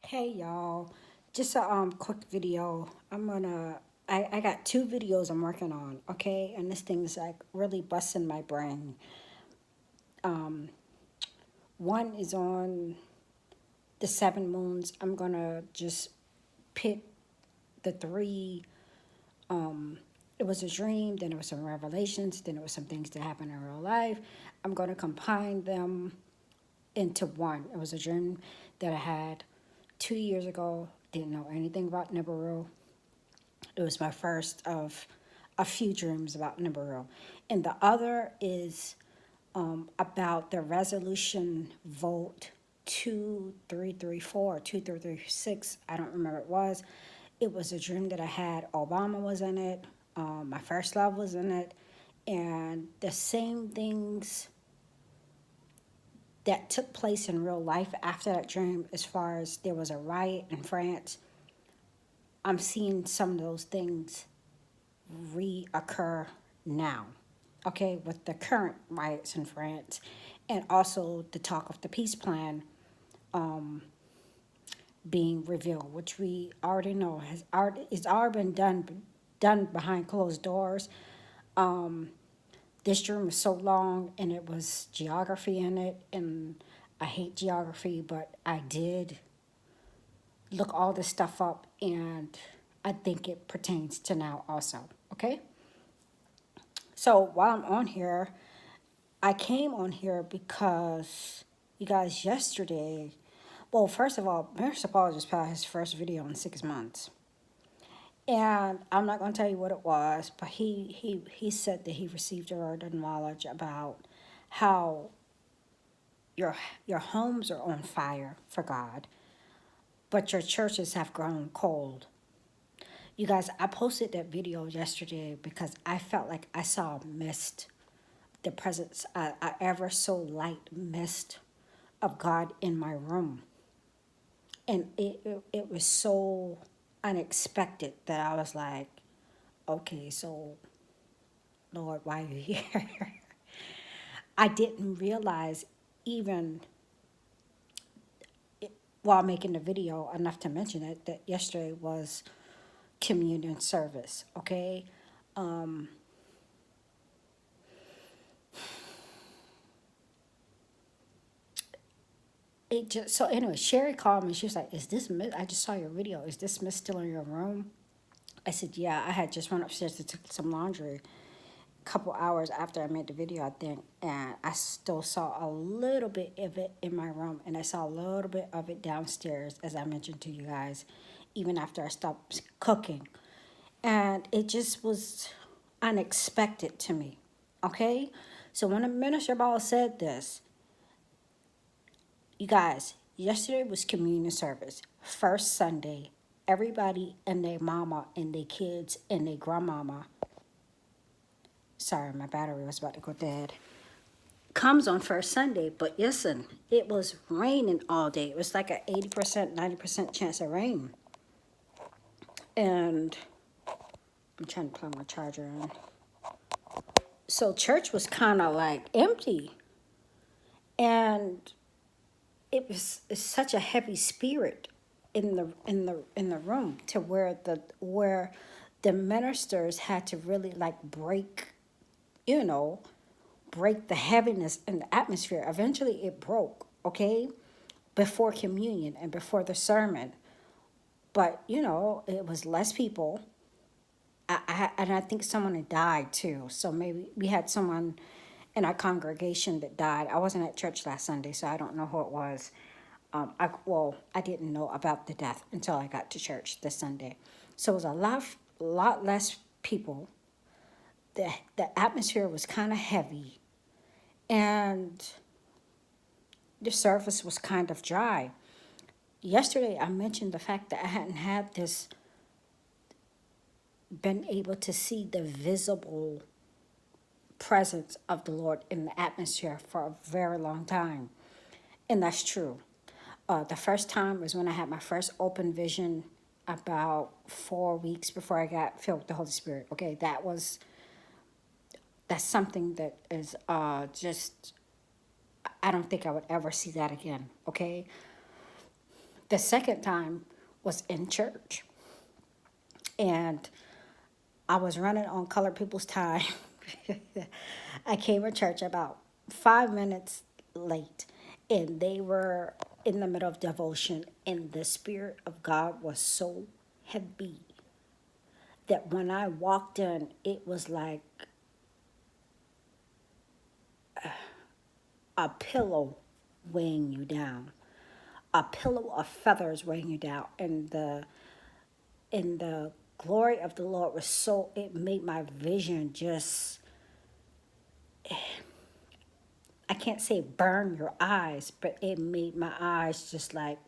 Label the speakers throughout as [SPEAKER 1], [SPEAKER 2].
[SPEAKER 1] Hey y'all, just a quick video. I got two videos I'm working on, okay? And this thing's like really busting my brain. Um One is on the seven moons. I'm gonna just pit the three. um it was a dream, then it was some revelations, then it was some things that happened in real life. I'm gonna combine them into one. It was a dream that I had 2 years ago. Didn't know anything about Nibiru. It was my first of a few dreams about Nibiru. And the other is about the resolution vote 2334, 2336. I don't remember what it was. It was a dream that I had. Obama was in it. My first love was in it. And the same things that took place in real life after that dream, as far as there was a riot in France, I'm seeing some of those things reoccur now, okay, with the current riots in France, and also the talk of the peace plan um, being revealed, which we already know it's already been done behind closed doors. Um, this room was so long, and it was geography in it, and I hate geography, but I did look all this stuff up, and I think it pertains to now also. Okay. So while I'm on here, I came on here because you guys yesterday, well, first of all, Mr. Paul just put out his first video in 6 months. And I'm not going to tell you what it was, but he said that he received a word of knowledge about how your your homes are on fire for God, but your churches have grown cold. You guys, I posted that video yesterday because I felt like I saw a mist, the presence, a ever so light mist of God in my room. And it was so unexpected that I was like, okay, so Lord, why are you here? I didn't realize, even while making the video, enough to mention it, that yesterday was communion service, okay? Um, it just, so anyway, Sherry called me. She was like, is this Miss? I just saw your video. Is this Miss still in your room? I said, yeah, I had just went upstairs to take some laundry a couple hours after I made the video, I think, and I still saw a little bit of it in my room, and I saw a little bit of it downstairs, as I mentioned to you guys, even after I stopped cooking. And it just was unexpected to me, okay? So when the minister Ball said this, you guys, yesterday was communion service, first Sunday. Everybody and their mama and their kids and their grandmama, sorry, my battery was about to go dead, comes on first Sunday. But listen, it was raining all day. It was like an 80%, 90% chance of rain. And I'm trying to plug my charger in. So church was kind of like empty. And it's such a heavy spirit in the room, to where the ministers had to really like you know break the heaviness in the atmosphere. Eventually it broke, okay, before communion and before the sermon. But it was less people. And I think someone had died too, so maybe we had someone in our congregation that died. I wasn't at church last Sunday, so I don't know who it was. I didn't know about the death until I got to church this Sunday. So it was a lot less people. The atmosphere was kind of heavy, and the service was kind of dry. Yesterday, I mentioned the fact that I hadn't had this, been able to see the visible presence of the Lord in the atmosphere for a very long time. And that's true. The first time was when I had my first open vision about 4 weeks before I got filled with the Holy Spirit. Okay, that's something that is just, I don't think I would ever see that again. Okay, The second time was in church. And I was running on colored people's time. I came to church about 5 minutes late, and they were in the middle of devotion, and the Spirit of God was so heavy that when I walked in, it was like a pillow weighing you down, a pillow of feathers weighing you down, and the glory of the Lord was so, it made my vision just, I can't say burn your eyes, but it made my eyes just like,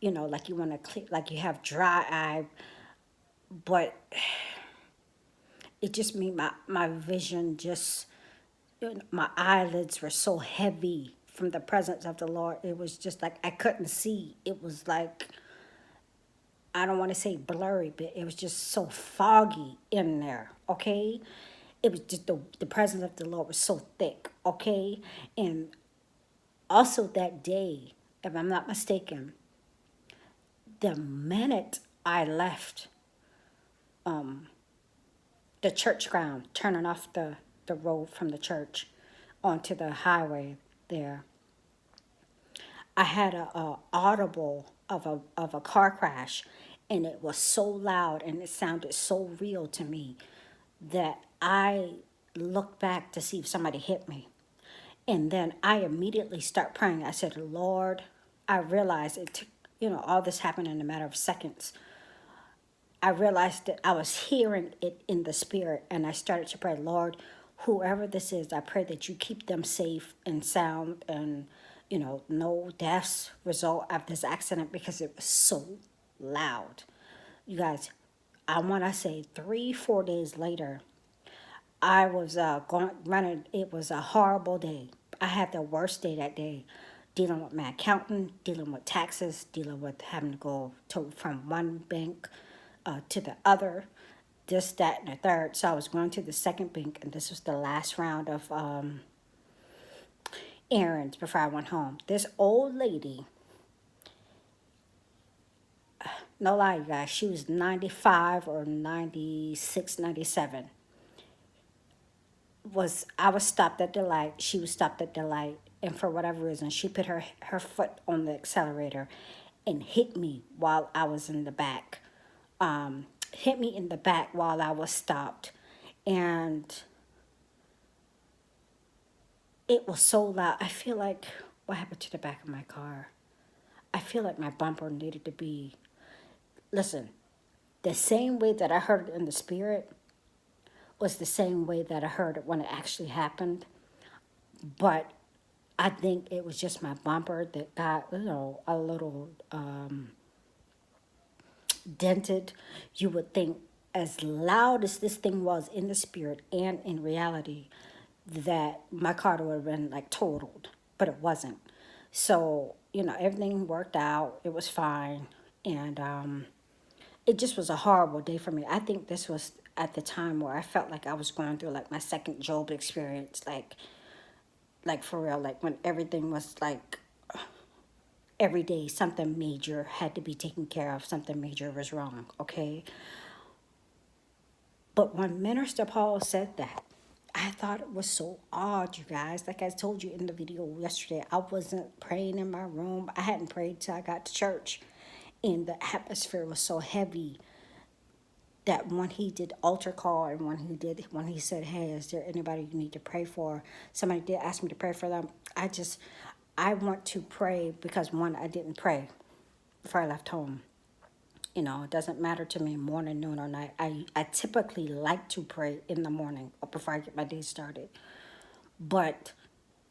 [SPEAKER 1] like you want to clear, like you have dry eye, but it just made my vision just, my eyelids were so heavy from the presence of the Lord. It was just like I couldn't see. It was like, I don't want to say blurry, but it was just so foggy in there, okay? It was just the presence of the Lord was so thick, okay? And also that day, if I'm not mistaken, the minute I left the church ground, turning off the road from the church onto the highway there, I had a audible of a car crash, and it was so loud and it sounded so real to me that I looked back to see if somebody hit me. And then I immediately start praying. I said, Lord, I realized it took, all this happened in a matter of seconds. I realized that I was hearing it in the spirit, and I started to pray, Lord, whoever this is, I pray that you keep them safe and sound, and no deaths result of this accident because it was so loud. You guys, I want to say 3, 4 days later, I was going running. It was a horrible day. I had the worst day that day, dealing with my accountant, dealing with taxes, dealing with having to go from one bank to the other, this, that, and the third. So I was going to the second bank, and this was the last round of errands before I went home. This old lady, no lie, you guys, she was 95 or 96, 97. I was stopped at the light. She was stopped at the light, and for whatever reason, she put her foot on the accelerator and hit me while I was in the back. Hit me in the back while I was stopped, and it was so loud. I feel like, what happened to the back of my car? I feel like my bumper needed to be. Listen, the same way that I heard it in the spirit was the same way that I heard it when it actually happened. But I think it was just my bumper that got, a little dented. You would think, as loud as this thing was in the spirit and in reality, that my car would have been like totaled, but it wasn't. So, everything worked out. It was fine. And it just was a horrible day for me. I think this was at the time where I felt like I was going through like my second Job experience, like for real, like when everything was like every day something major had to be taken care of, something major was wrong, okay? But when Minister Paul said that, I thought it was so odd, you guys. Like I told you in the video yesterday, I wasn't praying in my room. I hadn't prayed till I got to church. And the atmosphere was so heavy that when he did altar call, and when he said, hey, is there anybody you need to pray for? Somebody did ask me to pray for them. I want to pray because, one, I didn't pray before I left home. It doesn't matter to me morning, noon, or night. I typically like to pray in the morning or before I get my day started. But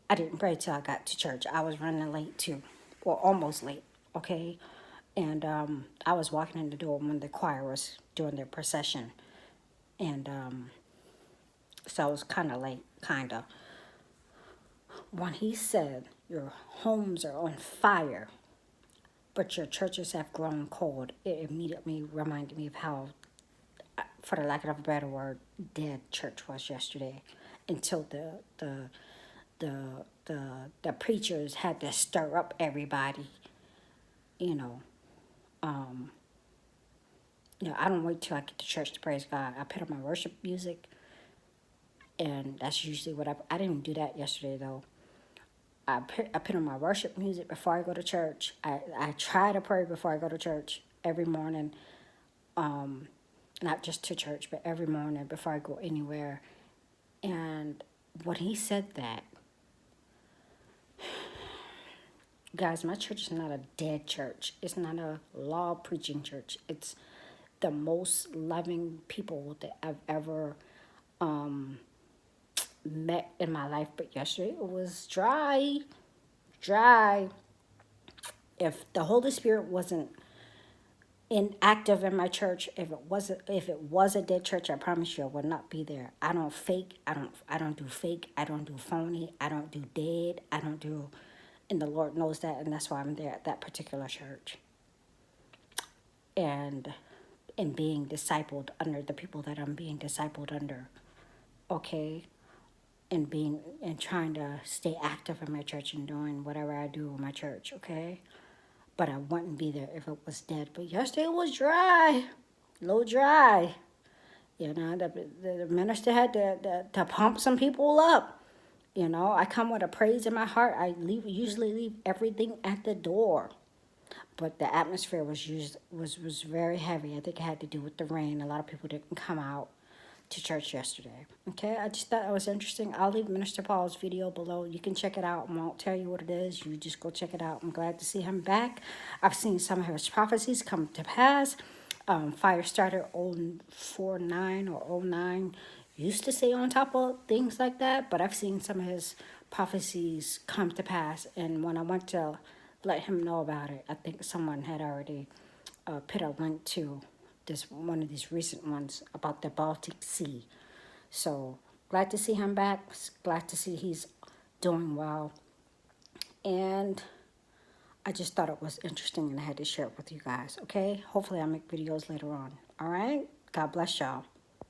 [SPEAKER 1] I didn't pray till I got to church. I was running late too, or almost late, okay? And I was walking in the door when the choir was doing their procession. And so I was kind of late, kind of. When he said, your homes are on fire, but your churches have grown cold, it immediately reminded me of how, for the lack of a better word, dead church was yesterday, until the preachers had to stir up everybody, you know. Um, I don't wait till I get to church to praise God. I put on my worship music, and that's usually what I didn't even do that yesterday though. I put on my worship music before I go to church. I try to pray before I go to church every morning. Um, Not just to church, but every morning before I go anywhere. And when he said that, guys, my church is not a dead church. It's not a law preaching church. It's the most loving people that I've ever um, met in my life. But yesterday it was dry, dry. If the Holy Spirit wasn't inactive in my church, if it was a dead church, I promise you I would not be there. I don't fake. I don't do fake. I don't do phony. I don't do dead. I don't do, and the Lord knows that, and that's why I'm there at that particular church. And being discipled under the people that I'm being discipled under. Okay? And trying to stay active in my church and doing whatever I do in my church, okay? But I wouldn't be there if it was dead. But yesterday it was dry, a little dry. The minister had to pump some people up. I come with a praise in my heart. Usually leave everything at the door. But the atmosphere was very heavy. I think it had to do with the rain. A lot of people didn't come out to church yesterday. Okay, I just thought that was interesting. I'll leave Minister Paul's video below. You can check it out. I won't tell you what it is. You just go check it out. I'm glad to see him back. I've seen some of his prophecies come to pass. Firestarter 049 or oh 09 used to say on top of things like that, but I've seen some of his prophecies come to pass. And when I went to let him know about it, I think someone had already put a link to this one of these recent ones about the Baltic Sea. So glad to see him back. Glad to see he's doing well. And I just thought it was interesting and I had to share it with you guys. Okay? Hopefully I'll make videos later on. All right? God bless y'all.